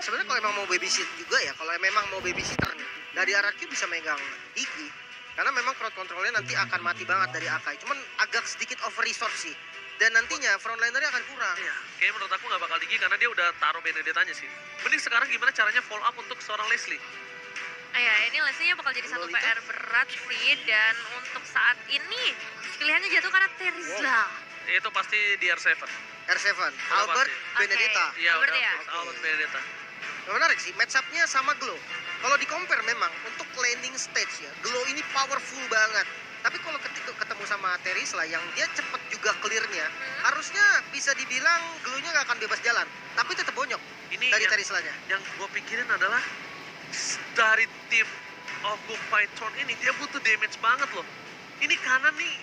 Sebenarnya kalau emang mau babysit juga ya, kalau memang mau babysitter nih, dari RRQ bisa megang Iki. Karena memang crowd controlnya nanti akan mati banget dari Akai. Cuman agak sedikit over resource sih. Dan nantinya frontlinernya akan kurang. Iya, kayaknya menurut aku nggak bakal Digi karena dia udah taruh Benedetta-nya sih. Mending sekarang gimana caranya follow up untuk seorang Leslie? Ya, ini Leslie-nya bakal jadi satu Lolita. PR berat sih. Dan untuk saat ini, pilihannya jatuh karena Terizla. Itu pasti di R7. R7, Albert, pasti. Benedetta. Oke. Iya, Albert udah ya? Albert Benedetta. Nah, menarik sih, match up-nya sama Glow. Kalau di compare memang untuk landing stage ya, Glow ini powerful banget. Tapi kalau ketika ketemu sama Terizla yang dia cepet juga clear-nya, harusnya bisa dibilang Glow-nya nggak akan bebas jalan. Tapi tetap bonyok Ini dari yang- Terizla-nya. Yang gue pikirin adalah dari tim Occupy Throne ini dia butuh damage banget loh. Ini kanan nih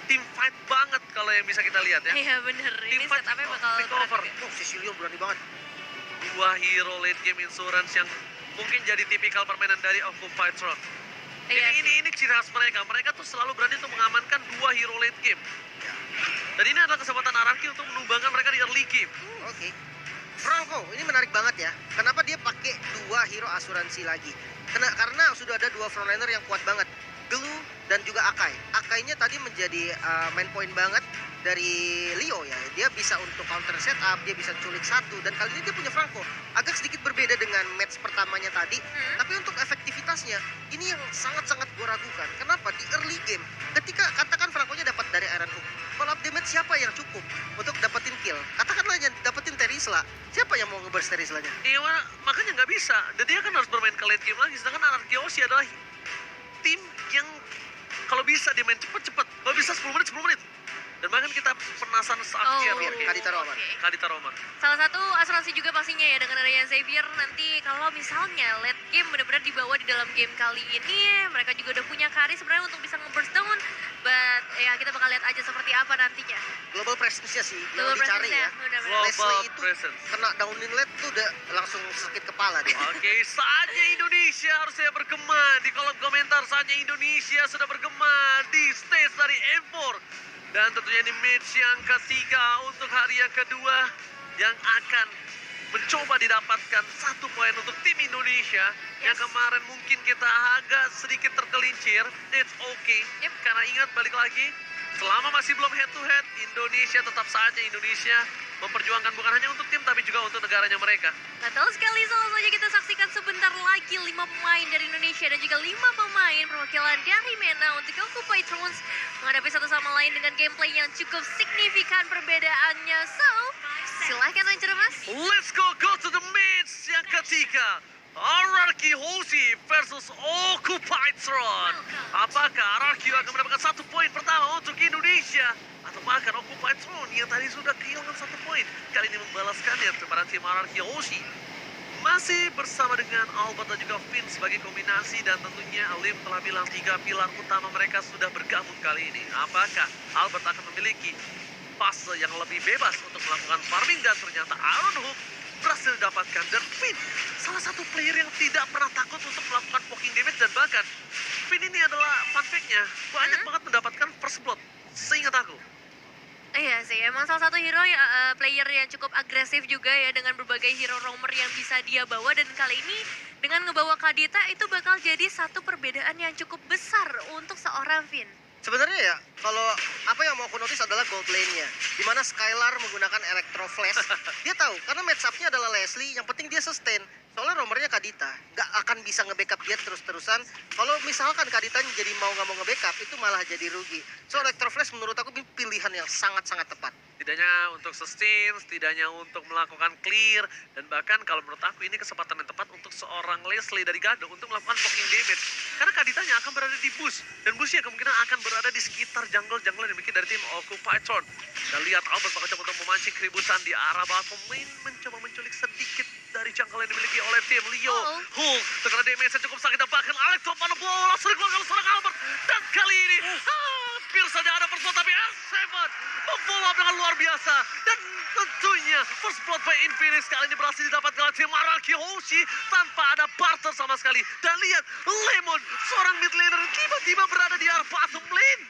tim fight banget kalau yang bisa kita lihat ya. Iya bener, ini Tim fight setupnya bakal take berat over. juga. Oh, Sicilion berani banget. Dua hero late game insurance yang mungkin jadi tipikal permainan dari Occupy Throne. Iya Ini ciri khas mereka. Mereka tuh selalu berani untuk mengamankan dua hero late game. Dan ini adalah kesempatan Araki untuk menumbangkan mereka di early game. Oke. Franco, ini menarik banget ya. Kenapa dia pakai dua hero asuransi lagi? Karena sudah ada dua frontliner yang kuat banget. Glue dan juga Akai. Akainya tadi menjadi main point banget dari Leo ya. Dia bisa untuk counter setup, dia bisa culik satu. Dan kali ini dia punya Franco. Agak sedikit berbeda dengan match pertamanya tadi. Tapi untuk efektivitasnya, ini yang sangat-sangat gue ragukan. Kenapa? Di early game, ketika katakan Franco-nya dapat dari Iron Hook. Kalau up damage siapa yang cukup untuk dapetin kill? Katakanlah yang dapetin Terizla. Siapa yang mau ngeburst Terizlanya? Iya, makanya nggak bisa. Dan dia kan harus bermain ke late game lagi. Sedangkan Anarchy Oshi adalah tim yang kalau bisa dia main cepet-cepet. Kalau bisa 10 menit, 10 menit. Dan bahkan kita penasaran Xavier. Xavier, Kadita Roman. oke. Kadita Roman. Salah satu asuransi juga pastinya ya dengan adanya Xavier nanti kalau misalnya late game benar-benar dibawa di dalam game kali ini mereka juga udah punya carry sebenarnya untuk bisa nge-burst down but ya kita bakal lihat aja seperti apa nantinya. Global presence-nya sih yang Global dicari presence-nya, ya. benar-benar. Leslie Global itu presence. kena downin late tuh udah langsung sakit kepala dia. Oke, saatnya Indonesia harusnya bergema di kolom komentar. Saatnya Indonesia sudah bergema di stage dari M4. Dan tentunya ini match yang ketiga untuk hari yang kedua yang akan mencoba didapatkan 1 poin untuk tim Indonesia. Yang kemarin mungkin kita agak sedikit tergelincir. It's okay. Yep. Karena ingat balik lagi, selama masih belum head to head, Indonesia tetap saja Indonesia memperjuangkan bukan hanya untuk tim tapi juga untuk negaranya mereka. Betul sekali, langsung saja kita saksikan sebentar lagi 5 pemain dari Indonesia dan juga 5 pemain perwakilan dari MENA untuk Occupy Thrones menghadapi satu sama lain dengan gameplay yang cukup signifikan perbedaannya. So, silahkan lanjut mas. Let's go to the match yang ketiga. Araki Hoshi versus Occupy Throne. Apakah Araki akan mendapatkan 1 poin pertama untuk Indonesia? Atau bahkan Occupy Throne yang tadi sudah kehilangan 1 poin kali ini membalaskannya kepada tim Araki Hoshi. Masih bersama dengan Albert dan juga Finn sebagai kombinasi dan tentunya Alim telah bilang 3 pilar utama mereka sudah bergabung kali ini. Apakah Albert akan memiliki fase yang lebih bebas untuk melakukan farming dan ternyata Iron Hook berhasil didapatkan dan Finn salah satu player yang tidak pernah takut untuk melakukan poking damage dan bahkan Finn ini adalah fun fact-nya banyak banget mendapatkan first blood seingat aku. Iya sih, emang salah satu hero yang player yang cukup agresif juga ya dengan berbagai hero roamer yang bisa dia bawa dan kali ini dengan ngebawa Kadita itu bakal jadi satu perbedaan yang cukup besar untuk seorang Finn. Sebenarnya ya, kalau apa yang mau aku notice adalah gold lane-nya. Dimana Skylar menggunakan Electro Flash. Dia tahu, karena match up-nya adalah Leslie, yang penting dia sustain. Soalnya romernya Kadita, nggak akan bisa nge-backup dia terus-terusan. Kalau misalkan Kadita jadi mau nggak mau nge-backup, itu malah jadi rugi. So Electro Flash menurut aku pilihan yang sangat-sangat tepat. Setidaknya untuk sustain, setidaknya untuk melakukan clear, dan bahkan kalau menurut aku ini kesempatan yang tepat untuk seorang Leslie dari Gado untuk melakukan poking damage. Karena Kaditanya akan berada di bush, dan bushnya kemungkinan akan berada di sekitar jungle yang dimiliki dari tim Occupy Throne. Dan lihat Albert bakal coba untuk memancing keributan di arah bottom lane, mencoba menculik sedikit dari jungle yang dimiliki oleh tim Leo. Hulk, terkena damage yang cukup sakit, dan bahkan Alex Topano blow langsung dikeluarkan seorang Albert. Dan kali ini, hampir saja ada first blood, tapi R7 memfollow up dengan luar biasa. Dan tentunya first blood by Infinix kali ini berhasil didapatkan oleh tim Araki Hoshi tanpa ada barter sama sekali. Dan lihat, Lemon, seorang mid laner tiba-tiba berada di arah bottom lane.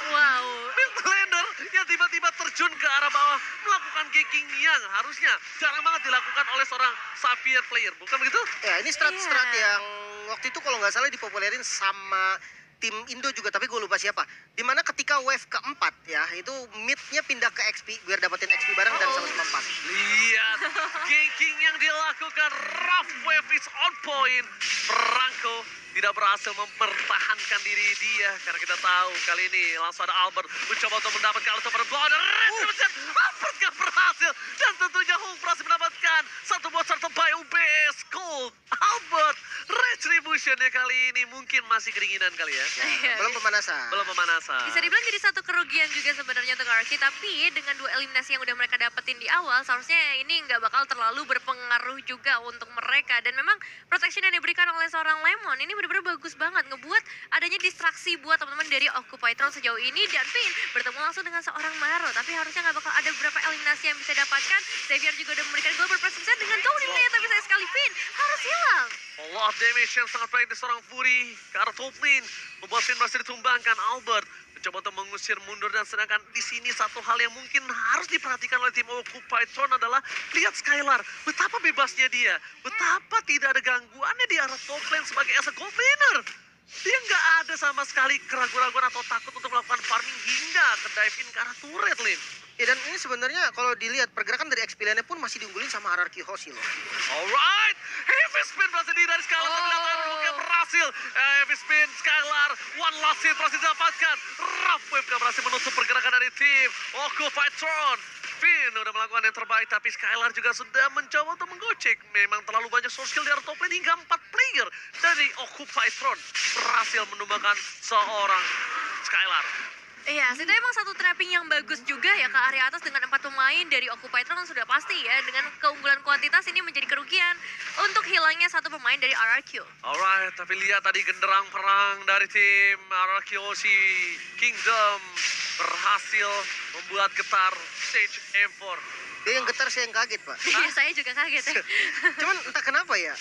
Wow. Mid laner yang tiba-tiba terjun ke arah bawah melakukan ganking yang harusnya jarang banget dilakukan oleh seorang Xavier player, bukan begitu? Ya, ini strat-strat Iya. yang waktu itu kalau nggak salah dipopulerin sama tim Indo juga, tapi gue lupa siapa. Dimana ketika wave keempat ya, itu mid-nya pindah ke XP biar dapetin XP bareng dan sama-sama 4. Lihat ganking yang dilakukan, Rough Wave is on point. Franco tidak berhasil mempertahankan diri dia karena kita tahu kali ini langsung ada Albert mencoba untuk mendapatkan super blow dan Retribution. Albert gak berhasil dan tentunya Hulk berhasil mendapatkan satu buah terbaik UBS Gold. Albert Retributionnya kali ini mungkin masih keringinan kali ya. Iya. Belum pemanasan. Belum pemanasan. Bisa dibilang jadi satu kerugian juga sebenarnya untuk Arki, tapi dengan 2 eliminasi yang udah mereka dapetin di awal, seharusnya ini nggak bakal terlalu berpengaruh juga untuk mereka. Dan memang protection yang diberikan oleh seorang Lemon ini benar-benar bagus banget, ngebuat adanya distraksi buat teman-teman dari Occupy Throne sejauh ini. Dan Finn bertemu langsung dengan seorang Maro, tapi harusnya nggak bakal ada beberapa eliminasi yang bisa dapatkan. Xavier juga udah memberikan global presence dengan Tony Lea, tapi sayang sekali Finn harus hilang. A lot of damage yang sangat baik dari seorang Fury ke arah top lane. Membuat Finn berhasil ditumbangkan. Albert mencoba untuk mengusir mundur, dan sedangkan di sini satu hal yang mungkin harus diperhatikan oleh tim Occupy Throne adalah lihat Skylar. Betapa bebasnya dia. Betapa tidak ada gangguannya di arah top lane sebagai as a gold laner. Dia nggak ada sama sekali keraguan-keraguan atau takut untuk melakukan farming hingga ke dive in ke arah turret lane. Ya, dan ini sebenarnya kalau dilihat pergerakan dari XP lane pun masih diunggulin sama Hierarchy Hoshi loh. Alright, heavy spin berhasil dari Skylar, tapi lihat bukan berhasil. Heavy spin Skylar, one last hit berhasil didapatkan. Rough Wave gak berhasil menutup pergerakan dari tim Occupy Throne. Finn udah melakukan yang terbaik, tapi Skylar juga sudah mencoba untuk menggocek. Memang terlalu banyak source skill di arah top lane hingga 4 player dari Occupy Throne berhasil menumbangkan seorang Skylar. Iya, itu emang satu trapping yang bagus juga ya ke area atas dengan 4 pemain dari Occupy Throne sudah pasti ya. Dengan keunggulan kuantitas ini menjadi kerugian untuk hilangnya satu pemain dari RRQ. Alright, tapi lihat tadi genderang perang dari tim Arakiyoshi Kingdom berhasil membuat getar stage M4. Dia yang getar, saya yang kaget, Pak. Iya, saya juga kaget ya. Cuman entah kenapa ya,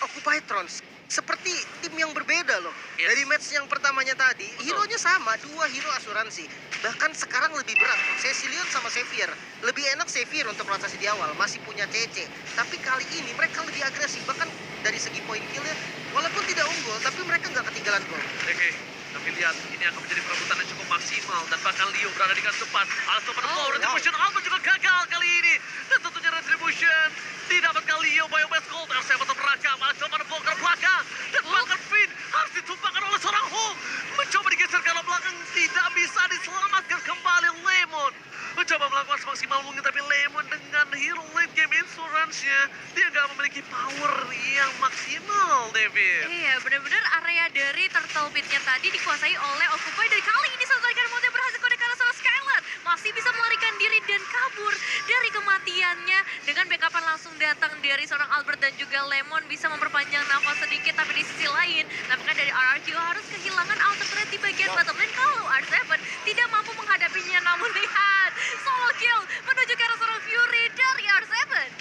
Occupy Throne seperti tim yang berbeda loh. Yes. Dari match yang pertamanya tadi, Betul. hero-nya sama, 2 hero asuransi. Bahkan sekarang lebih berat. Cecilion sama Xavier. Lebih enak Xavier untuk rotasi di awal, masih punya CC. Tapi kali ini mereka lebih agresif. Bahkan dari segi point kill-nya, walaupun tidak unggul, tapi mereka nggak ketinggalan gol. Oke, tapi lihat ini akan menjadi perebutan yang cukup maksimal, dan bahkan Leo berada di garis depan. Alas super blow, Retribution Albert juga gagal kali ini. Dan tentunya Retribution didapatkan Leo by West Gold. R7 merakam, alas super blow ke belakang. Dan bahkan Finn harus ditumpahkan oleh seorang Hulk. Mencoba digeser ke arah belakang, tidak bisa diselamatkan kembali Lemon. Mencoba melakukan semaksimal mungkin, tapi Lemon dengan hero late game insurance-nya, dia nggak memiliki power yang maksimal, David. Iya, benar-benar area dari turtle pit-nya tadi dikuasai oleh Occupy. Dan kali ini satu lagi Monte berhasil kode kanan sama Skylar. Masih bisa melarikan diri dan kabur dari kematiannya. Dengan backupan langsung datang dari seorang Albert dan juga Lemon bisa memperpanjang nafas sedikit. Tapi di sisi lain, nampaknya dari RRQ harus kehilangan outer turret di bagian bottom lane kalau R7 tidak mampu menghadapinya. Namun lihat, solo kill menuju ke arah seorang Fury dari R7.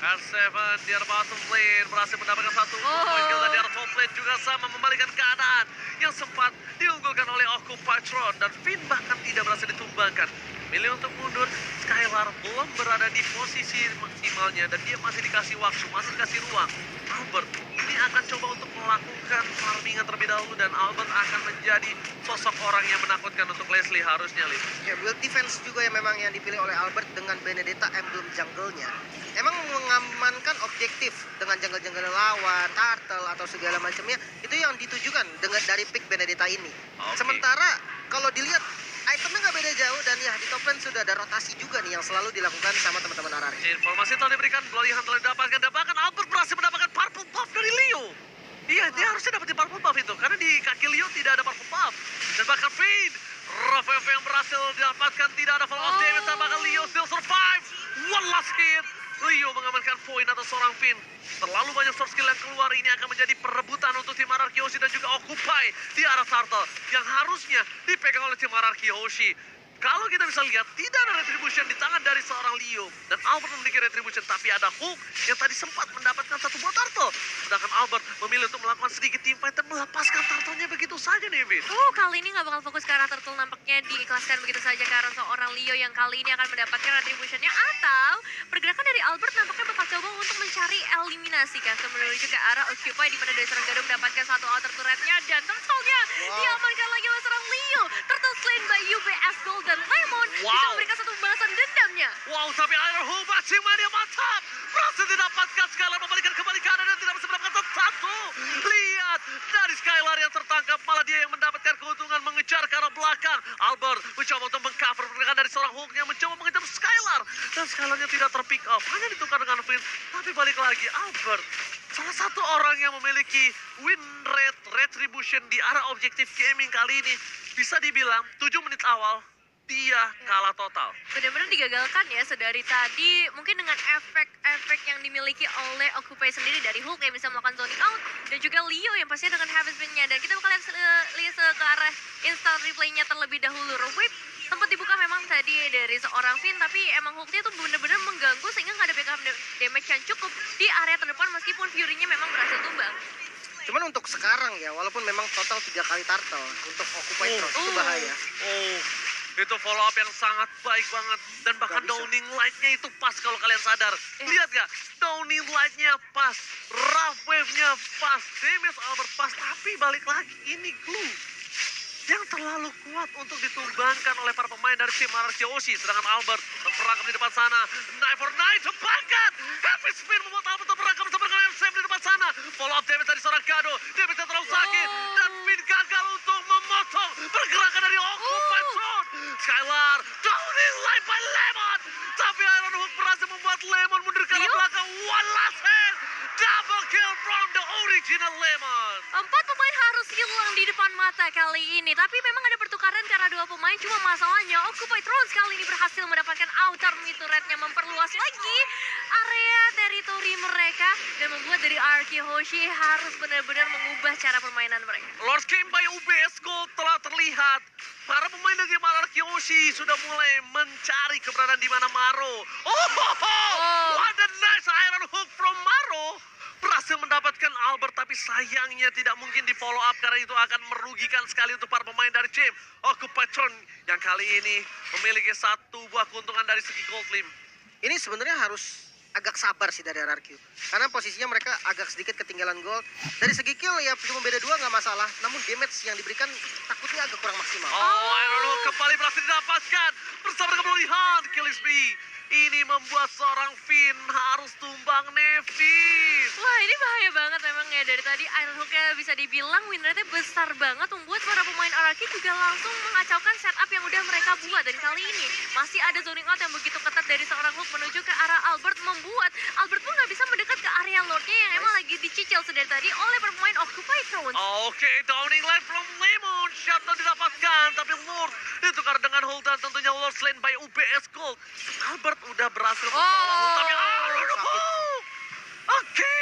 R7 di arah bottom lane berhasil mendapatkan satu point kill, dan di arah top lane juga sama membalikan keadaan yang sempat diunggulkan oleh Occupy Throne, dan Finn bahkan tidak berhasil ditumbangkan. Milih untuk mundur, Skylar belum berada di posisi maksimalnya dan dia masih dikasih waktu, masih dikasih ruang. Albert ini akan coba untuk melakukan farmingan terlebih dahulu, dan Albert akan menjadi sosok orang yang menakutkan untuk Leslie harusnya, Lin. Ya, build defense juga yang memang yang dipilih oleh Albert dengan Benedetta emblem jungle-nya. Emang mengamankan objektif dengan jungle-jungle lawan, turtle atau segala macamnya, itu yang ditujukan dengan dari pick Benedetta ini. Oke. Sementara kalau dilihat itemnya nggak beda jauh, dan ya di top lane sudah ada rotasi juga nih yang selalu dilakukan sama teman-teman Arari. Informasi telah diberikan, Bloody Hunt telah didapatkan, dan bahkan Albert berhasil mendapatkan purple buff dari Leo. Iya, dia harusnya dapetin purple buff itu, karena di kaki Leo tidak ada purple buff. Dan bahkan Finn, Rafael yang berhasil didapatkan, tidak ada fall of damage, dan bahkan Leo still survive. One last hit. Leo mengamankan poin atas seorang Finn. Terlalu banyak source skill yang keluar, ini akan menjadi perebutan untuk tim Araki Hoshi dan juga Occupy di arah Turtle yang harusnya dipegang oleh tim Araki Hoshi. kalau kita bisa lihat, tidak ada retribution di tangan dari seorang Leo. Dan Albert memiliki retribution, tapi ada Hook yang tadi sempat mendapatkan satu buah turtle. Sedangkan Albert memilih untuk melakukan sedikit teamfight dan melepaskan turtle-nya begitu saja nih, Vin. Kali ini nggak bakal fokus ke arah turtle, nampaknya diikhlaskan begitu saja ke arah seorang Leo yang kali ini akan mendapatkan retribution-nya, atau pergerakan dari Albert nampaknya bakal coba untuk mencari eliminasi kan, menuju ke arah Occupy di mana dari seorang Gado mendapatkan satu outer turret-nya dan turtle-nya diamankan lagi oleh seorang Leo. Turtle slain by UBS Gold dan Lemon bisa memberikan satu balasan dendamnya. Wow, tapi Iron Hook masih mania mantap. Berhasil didapatkan, Skylar membalikan kembali kanan dan tidak bisa mendapatkan satu. Lihat, dari Skylar yang tertangkap, malah dia yang mendapatkan keuntungan mengejar ke arah belakang. Albert mencoba untuk mengcover pergerakan dari seorang Hook yang mencoba mengejar Skylar. Dan Skylarnya tidak terpick up, hanya ditukar dengan Finn. Tapi balik lagi, Albert salah satu orang yang memiliki win rate retribution di arah objektif gaming kali ini. Bisa dibilang 7 menit awal dia kalah total. Benar-benar digagalkan ya sedari tadi, mungkin dengan efek-efek yang dimiliki oleh Occupy sendiri dari Hulk yang bisa melakukan zoning out, dan juga Leo yang pastinya dengan habit spin-nya. Dan kita bakal lihat ke arah instant replay-nya terlebih dahulu. Whip sempat dibuka memang tadi dari seorang Finn, tapi emang Hulk-nya tuh benar-benar mengganggu sehingga nggak ada backup damage yang cukup di area terdepan meskipun Fury-nya memang berhasil tumbang. Cuman untuk sekarang ya, walaupun memang total 3 kali turtle untuk Occupy Throne itu bahaya. Itu follow up yang sangat baik banget. Dan bahkan downing light-nya itu pas kalau kalian sadar. Lihat gak? Downing light-nya pas, rough wave-nya pas, damage Albert pas. Tapi balik lagi, ini glue yang terlalu kuat untuk ditumbangkan oleh para pemain dari tim Araki Hoshi. Sedangkan Albert terperangkap di depan sana. Knife for knife, terbangkat. Heavy spin membuat Albert terperangkap bersama dengan MCM di depan sana. Follow up damage dari seorang Gado. Damage yang terlalu sakit. Dan Finn gagal untuk memotong pergerakan dari Occupy Throne. Skylar, downing light by Lemon. Tapi Iron Hook berhasil membuat Lemon mundur ke arah belakang. One last hit. Double kill from the original Lemon. 4 pemain harus hilang di depan mata kali ini. Tapi memang ada pertukaran karena 2 pemain. Cuma masalahnya Occupy Throne kali ini berhasil mendapatkan outer mid turret-nya, memperluas lagi area teritori mereka dan membuat dari Araki Hoshi harus benar-benar mengubah cara permainan mereka. Lord Game by UBS Gold telah terlihat. Para pemain dari tim Araki Hoshi sudah mulai mencari keberadaan di mana Maro. What a nice Iron Hook from Maro. Berhasil mendapatkan Albert, tapi sayangnya tidak mungkin di follow up karena itu akan merugikan sekali untuk para pemain dari tim Occupy Throne yang kali ini memiliki satu buah keuntungan dari segi gold limb. Ini sebenarnya harus agak sabar sih dari RRQ. Karena posisinya mereka agak sedikit ketinggalan gold. Dari segi kill ya cuma beda 2 nggak masalah. Namun damage yang diberikan takutnya agak kurang maksimal. Iron Hook kembali berhasil didapatkan bersama dengan pemulihan Killisby. Ini membuat seorang Finn harus tumbang Nevin. Wah, ini bahaya banget memang ya. Dari tadi Iron Hook-nya bisa dibilang win rate-nya besar banget, membuat para pemain Araki juga langsung mengacaukan setup yang udah mereka buat. Dan kali ini masih ada zoning out yang begitu ketat dari seorang Hook menuju ke arah Albert, membuat Albert pun nggak bisa mendekat ke area Lord-nya yang emang lagi dicicil sedari tadi oleh para pemain Occupy Throne. Oke, downing light from Lemon. Shutdown didapatkan, tapi Lord ditukar dengan Hulk dan tentunya Lord slain by UBS Gold. Albert udah berhasil membawa tapi Iron Hook. Oke,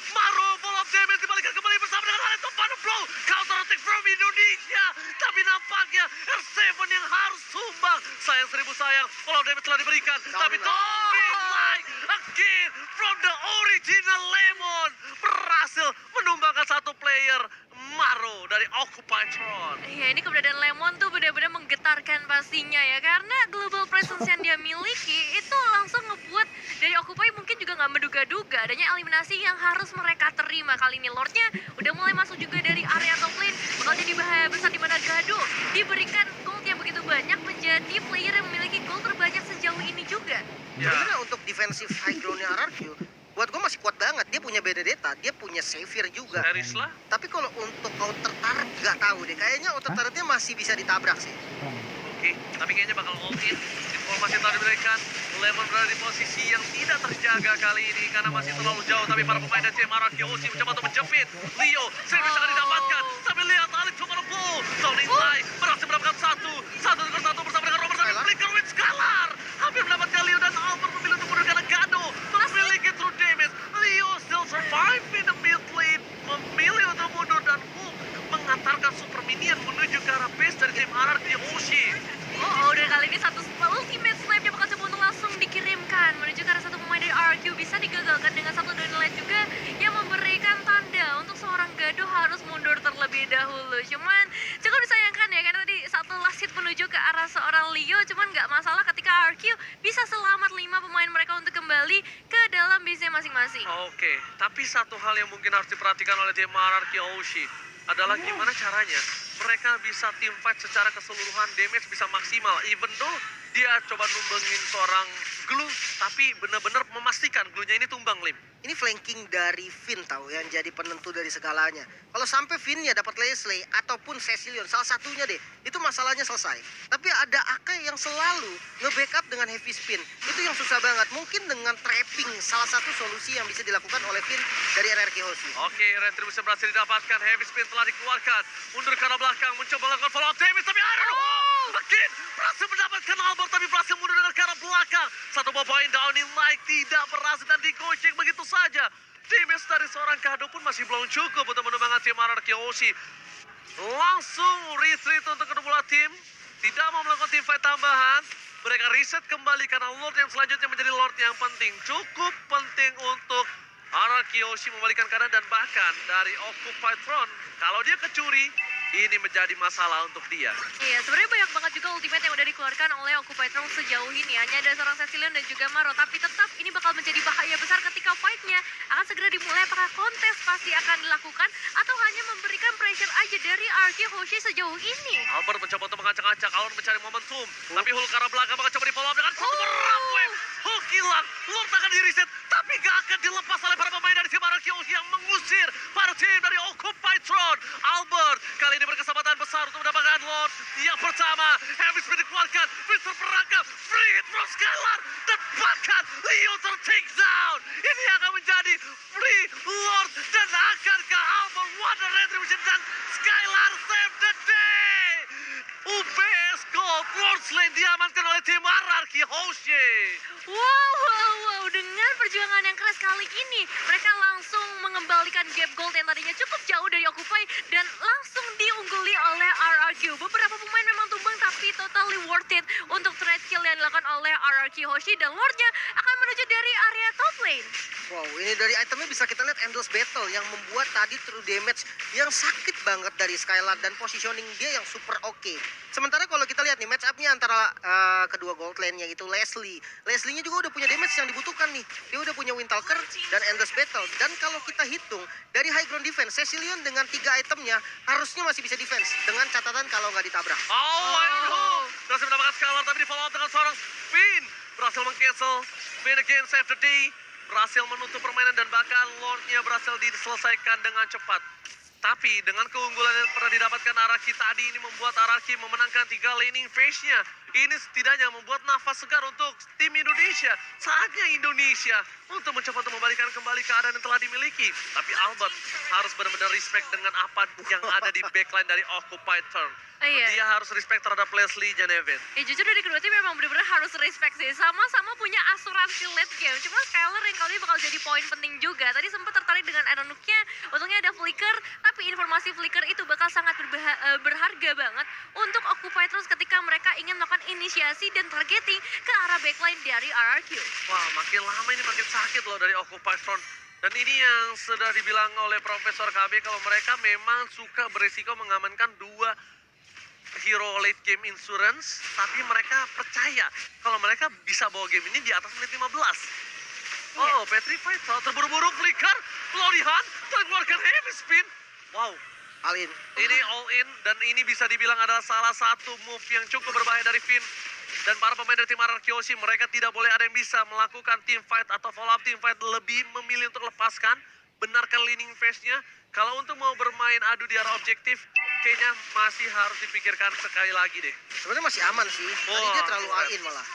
Maro follow up damage dibalikan kembali bersama dengan Alex Pano Blow. Counter attack from Indonesia. Tapi nampaknya R7 yang harus tumbang. Sayang seribu sayang, follow up damage telah diberikan. Tapi downing light again from the original Lemon. Berhasil menumbangkan satu player Maro dari Occupy Throne. Ya, ini keberadaan Lemon tuh benar-benar menggetarkan pastinya ya, karena global presence yang dia miliki itu langsung ngebuat dari Occupy mungkin juga nggak menduga-duga adanya eliminasi yang harus mereka terima. Kali ini Lordnya udah mulai masuk juga dari area top lane, bakal jadi bahaya besar di mana Gado diberikan gold yang begitu banyak, menjadi player yang memiliki gold terbanyak sejauh ini juga. Sebenarnya untuk defensive high ground-nya RRQ, buat gue masih kuat banget. Dia punya Benedetta, dia punya Xavier juga. Terisla. Tapi kalau untuk counter turret nggak tahu deh. Kayaknya counter turretnya masih bisa ditabrak sih. Oke, tapi kayaknya bakal all in. Informasi telah diberikan. Lemon berada di posisi yang tidak terjaga kali ini karena masih terlalu jauh. Tapi para pemain dari tim Araki Hoshi mencoba untuk menjepit. Leo, Xavier sangat didapatkan. Tapi lihat Alex Tukar Bull. Zoning light berhasil mendapatkan satu bersama dengan Robert sambil flicker with Skylar. Hampir mendapatkan Leo dan Albert memilih untuk mundur karena Gado memiliki true damage. Leo still survive in the mid lane, memilih untuk mundur dan Hook mengantarkan super minion menuju ke arah base dari tim Araki Hoshi. Dan kali ini satu ultimate snipe yang bakal coba untuk langsung dikirimkan menuju ke arah satu pemain dari RRQ, bisa digagalkan dengan satu donlet juga yang memberikan tanda untuk seorang Gado harus mundur terlebih dahulu. Cuman cukup disayangkan ya, karena tadi satu last hit menuju ke arah seorang Leo, cuman nggak masalah ketika RRQ bisa selamat 5 pemain mereka untuk kembali ke dalam bisnya masing-masing. Oke, tapi satu hal yang mungkin harus diperhatikan oleh tim RRQ Hoshi adalah gimana caranya mereka bisa team fight secara keseluruhan, damage bisa maksimal. Even though dia coba numbangin seorang Glue, tapi benar-benar memastikan Glue-nya ini tumbang, Lim. Ini flanking dari Finn tahu yang jadi penentu dari segalanya. Kalau sampai Finn-nya dapat Leslie ataupun Cecilion, salah satunya deh, itu masalahnya selesai. Tapi ada Akai yang selalu nge-backup dengan heavy spin. Itu yang susah banget. Mungkin dengan trapping salah satu solusi yang bisa dilakukan oleh Finn dari RRQ Hoshi. Oke, retribution berhasil didapatkan. Heavy spin telah dikeluarkan. Mundur ke arah belakang, mencoba melakukan follow up damage, tapi Again, berhasil mendapatkan Albert, tapi berhasil mundur dari ke arah belakang. Satu buah poin down in like, tidak berhasil dan digocek begitu saja. Damage dari seorang Kado pun masih belum cukup untuk menumbangkan tim RRQ Hoshi. Langsung retreat untuk kedua belah tim. Tidak mau melakukan team fight tambahan. Mereka reset kembali karena Lord yang selanjutnya menjadi Lord yang penting. Cukup penting untuk RRQ Hoshi membalikan keadaan, dan bahkan dari Occupied Throne, kalau dia kecuri, ini menjadi masalah untuk dia. Iya, sebenarnya banyak banget juga ultimate yang udah dikeluarkan oleh Occupied Throne sejauh ini. Hanya ada seorang Cecilion dan juga Maro, tapi tetap ini bakal menjadi bahaya besar ketika fight-nya akan segera dimulai. Apakah kontes pasti akan dilakukan atau hanya memberikan pressure aja dari RRQ Hoshi sejauh ini? Albert mencoba untuk mengacak-acak, Alon mencari momentum. Tapi Hulk ke arah belakang bakal coba di follow up dengan satu merap wave. Hulk hilang, Lord akan di reset, tapi gak akan dilepas oleh para pemain dari tim RRQ Hoshi yang mengusir para tim dari Occupied Throne. Albert kali ini berkesempatan besar untuk mendapatkan Lord yang pertama. Heavy speed dikeluarkan, Mr. Perangkap, free hit from Skylar, dan bahkan Leo take down. Ini akan menjadi free Lord, dan akankah Albert Wonder Retribution dan Skylar save the day? UBS Gold, Lord Slane diamankan oleh tim RRQ Hoshi. Wow, dengan perjuangan yang keras kali ini, mereka langsung mengembalikan gap gold yang tadinya cukup jauh dari Occupy dan langsung diungguli oleh RRQ. Beberapa pemain memang tumbang, tapi totally worth it untuk trade kill yang dilakukan oleh RRQ Hoshi, dan Lordnya akan menuju dari area top lane. Wow, ini dari itemnya bisa kita lihat Endless Battle yang membuat tadi true damage yang sakit banget dari Skylar dan positioning dia yang super oke. Sementara kalau kita lihat nih match up-nya antara kedua gold lane yaitu Leslie. Leslie-nya juga udah punya damage yang dibutuhkan nih. Dia udah punya Windtalker dan Endless Battle. Dan kalau kita hitung dari high ground defense, Cecilion dengan 3 itemnya harusnya masih bisa defense dengan catatan kalau nggak ditabrak. Berhasil mendapatkan Skylar, tapi di follow up dengan seorang Finn. Berhasil meng-cancel. Finn again save the day. Berhasil menutup permainan dan bahkan Lordnya berhasil diselesaikan dengan cepat. Tapi dengan keunggulan yang pernah didapatkan RRQ tadi, ini membuat RRQ memenangkan 3 laning phase-nya. Ini setidaknya membuat nafas segar untuk tim Indonesia. Saatnya Indonesia untuk mencoba untuk membalikan kembali keadaan yang telah dimiliki. Tapi Albert harus benar-benar respect dengan apa yang ada di backline dari Occupied Throne. Iya. Dia harus respect terhadap Leslie dan Evan. Ya jujur dari kedua tim memang benar-benar harus respect sih. Sama-sama punya asuransi late game. Cuma Skylar yang kali ini bakal jadi poin penting juga. Tadi sempat tertarik dengan Aeronuknya. Untungnya ada flicker. Tapi informasi flicker itu bakal sangat berharga banget untuk Occupied Throne ketika mereka ingin melakukan inisiasi dan targeting ke arah backline dari RRQ. Wah, makin lama ini makin sakit loh dari Occupied Throne. Dan ini yang sudah dibilang oleh Profesor KB kalau mereka memang suka beresiko mengamankan 2 hero late game insurance, tapi mereka percaya kalau mereka bisa bawa game ini di atas menit 15. Oh, Petrified terburu-buru flicker, Florian keluarkan heavy spin. Wow, Alin. ini all in, dan ini bisa dibilang adalah salah satu move yang cukup berbahaya dari Finn. Dan para pemain dari tim RRQ Hoshi, mereka tidak boleh ada yang bisa melakukan team fight atau follow up team fight, lebih memilih untuk lepaskan, benarkan leaning phase-nya. Kalau untuk mau bermain adu di arah objektif, kayaknya masih harus dipikirkan sekali lagi deh. Sebenarnya masih aman sih. Tadi dia terlalu all-in malah.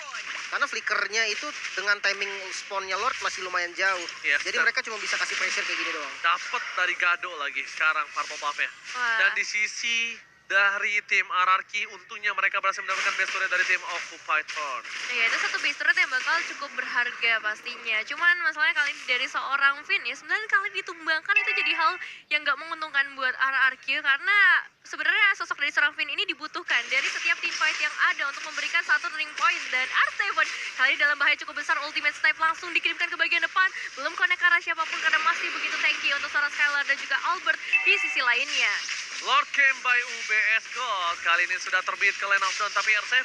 Karena flickernya itu dengan timing spawnnya Lord masih lumayan jauh. Yes, Jadi dan mereka cuma bisa kasih pressure kayak gini doang. dapat dari Gado lagi sekarang purple buff-nya. Wah. Dan di sisi dari tim RRQ. Untungnya mereka berhasil mendapatkan base turret dari tim Occupied Throne. Iya, itu satu base turret yang bakal cukup berharga pastinya. Cuman masalahnya kali ini dari seorang Finn ya, sebenarnya kali ditumbangkan itu jadi hal yang nggak menguntungkan buat RRQ karena sebenarnya sosok dari seorang Finn ini dibutuhkan dari setiap teamfight yang ada untuk memberikan satu turning point. Dan R7 kali ini dalam bahaya cukup besar, ultimate snipe langsung dikirimkan ke bagian depan, belum connect ke arah siapapun karena masih begitu tanky untuk seorang Skylar dan juga Albert di sisi lainnya. Lord came by UBS Gold. Kali ini sudah terbit ke lane of down, tapi R7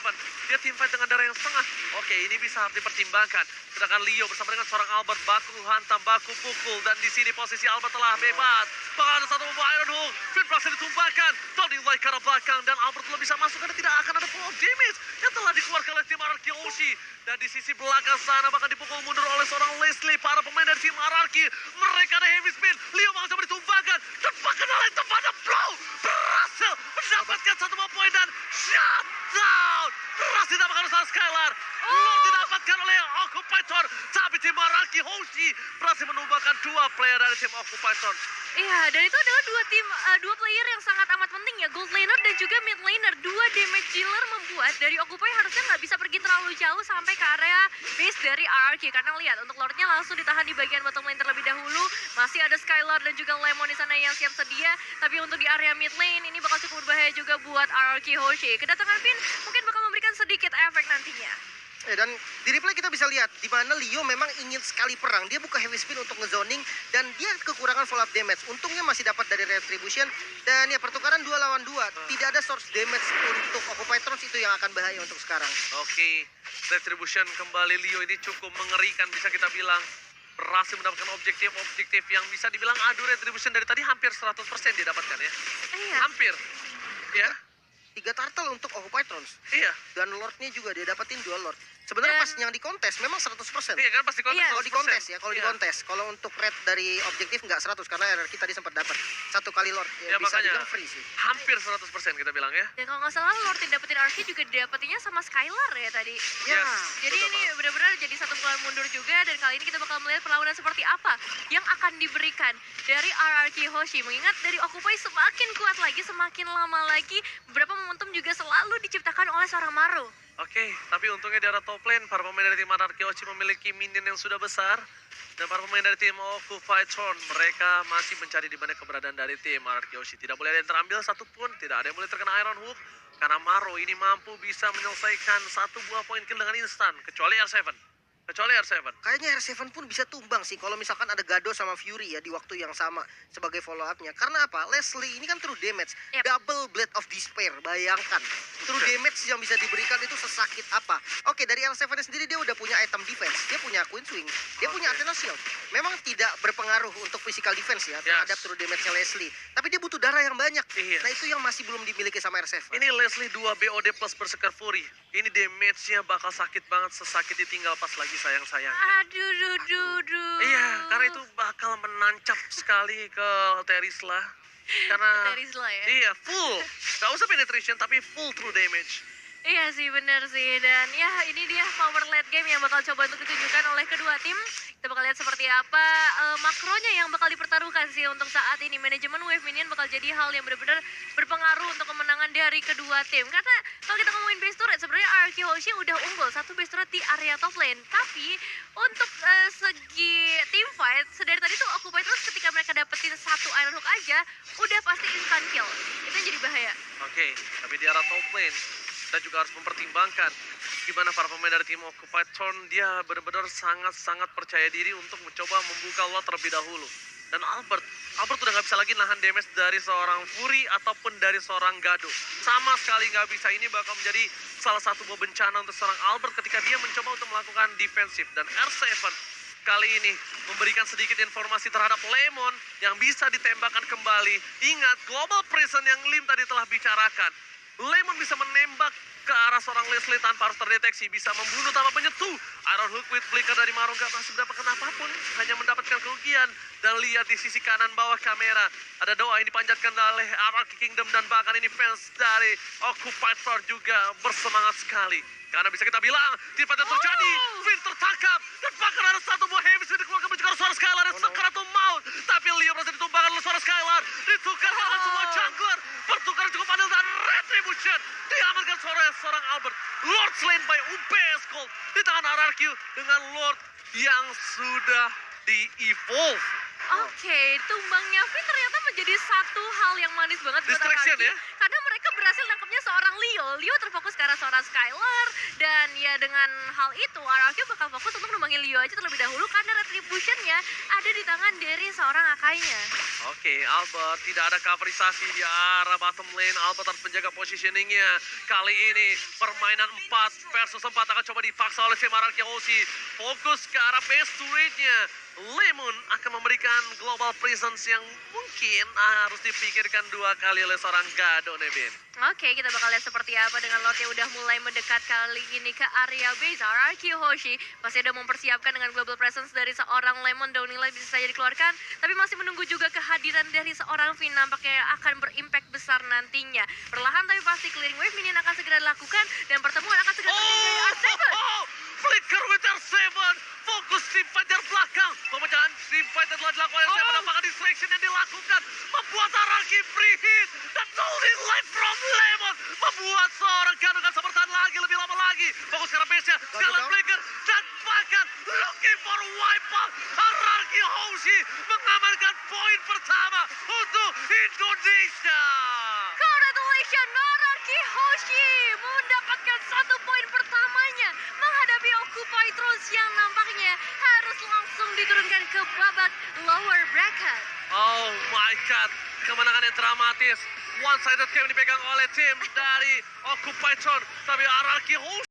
dia teamfight dengan darah yang setengah. Oke, ini bisa harus dipertimbangkan. Sedangkan Leo bersama dengan seorang Albert baku hantam, baku pukul, dan di sini posisi Albert telah bebas. Bahkan ada satu membawa Iron Hook. Finn berhasil ditumbangkan. Tony Light ke arah belakang dan Albert belum bisa masuk karena tidak akan ada fall of damage yang telah dikeluarkan oleh tim RRQ Oshi. Dan di sisi belakang sana bahkan dipukul mundur oleh seorang Leslie. Para pemain dari tim RRQ, mereka ada heavy spin. Leo bakal coba ditumbangkan dan bahkan oleh tempatnya blow berhasil mendapatkan satu buah poin dan shutdown. Berhasil didapatkan oleh seorang Skylar. Lord didapatkan oleh Occupied Throne, tapi tim RRQ Hoshi berhasil menumbangkan dua player dari tim Occupied Throne. Iya, dan itu adalah dua player yang sangat amat penting ya, gold laner dan juga mid laner. Dua damage dealer membuat dari Occupy harusnya nggak bisa pergi terlalu jauh sampai ke area base dari RRQ. Karena lihat, untuk Lordnya langsung ditahan di bagian bottom lane terlebih dahulu. Masih ada Skylar dan juga Lemon di sana yang siap sedia. Tapi untuk di area mid lane ini bakal cukup berbahaya juga buat RRQ Hoshi. Kedatangan Finn mungkin bakal memberikan sedikit efek nantinya. Dan di replay kita bisa lihat di mana Leo memang ingin sekali perang. Dia buka heavy spin untuk ngezoning dan dia kekurangan follow up damage. Untungnya masih dapat dari retribution dan ya pertukaran 2 lawan 2. Tidak ada source damage untuk Occupied Throne, itu yang akan bahaya untuk sekarang. Oke, retribution kembali Leo ini cukup mengerikan bisa kita bilang. Berhasil mendapatkan objektif yang bisa dibilang adu retribution dari tadi hampir 100% dia dapatkan ya. Iya. Hampir. Ya. 3 turtle untuk Occupied Throne. Iya. Dan Lordnya juga dia dapatin 2 Lord. Sebenarnya pas yang di kontes memang 100%. Iya kan pasti kontes. Iya. Kalau di kontes ya, kalau di Iya. kontes. Kalau untuk red dari objektif nggak 100 karena RRQ tadi sempat dapat 1 kali Lord. Ya, Bisa makanya. dibilang free sih. Hampir 100% kita bilang ya. Dan kalau nggak salah Lord yang dapetin RRQ juga dapetinnya sama Skylar ya tadi. Ya, Yes. Jadi betul ini banget. benar-benar jadi satu bulan mundur juga, dan kali ini kita bakal melihat perlawanan seperti apa yang akan diberikan dari RRQ Hoshi. Mengingat dari Occupy semakin kuat lagi, semakin lama lagi, beberapa momentum juga selalu diciptakan oleh seorang Maru. Oke, tapi untungnya di arah top lane, para pemain dari tim RRQ Oshi memiliki minion yang sudah besar. Dan para pemain dari tim Occupied Throne, mereka masih mencari di mana keberadaan dari tim RRQ Oshi. Tidak boleh ada yang terambil satupun, tidak ada yang boleh terkena Iron Hook. Karena Maro ini mampu bisa menyelesaikan satu buah poin kill dengan instan, kecuali R7. Kayaknya R7 pun bisa tumbang sih kalau misalkan ada Gado sama Fury ya di waktu yang sama sebagai follow up-nya. Karena apa? Leslie ini kan true damage. Yep. Double Blade of Despair. Bayangkan. True damage yang bisa diberikan itu sesakit apa. Oke, dari R7 sendiri dia udah punya item defense. Dia punya Queen Swing. Dia punya Athena Shield. Memang tidak berpengaruh untuk physical defense ya terhadap true damage-nya Leslie. Tapi dia butuh darah yang banyak. Iya. Nah itu yang masih belum dimiliki sama R7. Ini Leslie 2 BOD plus Berserker Fury. Ini damage-nya bakal sakit banget, sesakit ditinggal pas lagi sayang-sayangnya. Aduh. Iya, karena itu bakal menancap sekali ke Terisla. Karena Terisla ya? iya, full. Gak usah penetration, tapi full true damage. Iya sih, bener sih. Dan ya ini dia power late game yang bakal coba untuk ditunjukkan oleh kedua tim. Kita bakal lihat seperti apa makronya yang bakal dipertaruhkan sih untuk saat ini. Manajemen wave minion bakal jadi hal yang benar-benar berpengaruh untuk kemenangan dari kedua tim. Karena kalau kita ngomongin base turret, sebenarnya RRQ Hoshi udah unggul satu base turret di area top lane. Tapi untuk segi team fight, sedari tadi tuh Occupy terus ketika mereka dapetin satu Iron Hook aja, udah pasti instant kill. Itu yang jadi bahaya. Oke, tapi di arah top lane, kita juga harus mempertimbangkan gimana para pemain dari tim Occupied Throne. Dia benar-benar sangat-sangat percaya diri untuk mencoba membuka lot terlebih dahulu. Dan Albert udah nggak bisa lagi nahan damage dari seorang Fury ataupun dari seorang Gado. Sama sekali nggak bisa. Ini bakal menjadi salah satu buah bencana untuk seorang Albert ketika dia mencoba untuk melakukan defensif. Dan R7 kali ini memberikan sedikit informasi terhadap Lemon yang bisa ditembakkan kembali. Ingat, Global Prison yang Lim tadi telah bicarakan. Lemon bisa menembak ke arah seorang Leslie tanpa harus terdeteksi, bisa membunuh tanpa menyentuh. Iron Hook with Flicker dari Maro gak masih mendapatkan apapun, hanya mendapatkan kerugian. Dan lihat di sisi kanan bawah kamera, ada doa yang dipanjatkan oleh RRQ Kingdom, dan bahkan ini fans dari Occupied Throne juga bersemangat sekali. Karena bisa kita bilang, tiba-tiba terjadi, Finn tertangkap, dan bahkan ada satu buah heavy swing dikeluarkan mencegah suara Skylar yang sekaratul maut. Tapi Leo berhasil ditumbangkan oleh suara Skylar, ditukar dengan semua jungler. Pertukaran cukup adil dan tumbangnya Finn ternyata menjadi satu hal yang manis banget buat Distraction RRQ. ya? Karena mereka berhasil nangkepnya seorang Leo. Leo terfokus ke arah seorang Skylar. Dan ya dengan hal itu, RRQ bakal fokus untuk numbangin Leo aja terlebih dahulu. Karena retributionnya ada di tangan dari seorang Akainya. Oke, Albert tidak ada coverisasi di arah bottom lane. Albert harus menjaga positioningnya. Kali ini permainan 4 versus 4 akan coba dipaksa oleh tim RRQ Hoshi. Fokus ke arah base turretnya. Lemon akan memberikan global presence yang mungkin harus dipikirkan 2 kali oleh seorang Gado, Nebin. Oke, kita bakal lihat seperti apa dengan lot yang udah mulai mendekat kali ini ke area base. RRQ Hoshi pasti udah mempersiapkan dengan global presence dari seorang Lemon. Downingline bisa saja dikeluarkan, tapi masih menunggu juga kehadiran dari seorang Finn. Nampaknya akan berimpact besar nantinya. Perlahan tapi pasti clearing wave minion akan segera dilakukan dan pertemuan akan segera terjadi dari R7. Flicker with R7. Fokus tim fighter belakang. Pemecahan tim fighter telah dilakukan oleh R7. Apakah distraction yang dilakukan membuat RRQ free hit. Dan holding light from Lemon membuat seorang Gado gak bisa bertahan lagi lebih lama lagi. Fokus ke arah base-nya. Jalan flicker dan bahkan looking for wipeout. RRQ Hoshi mengamankan poin pertama untuk Indonesia. Congratulations, RRQ Hoshi mendapatkan 1 poin pertamanya menghadapi Occupy Thrones yang nampaknya harus langsung diturunkan ke babak lower bracket. Oh my god, kemenangan yang dramatis. One-sided game dipegang oleh tim dari Occupy Throne. Tapi RRQ Hoshi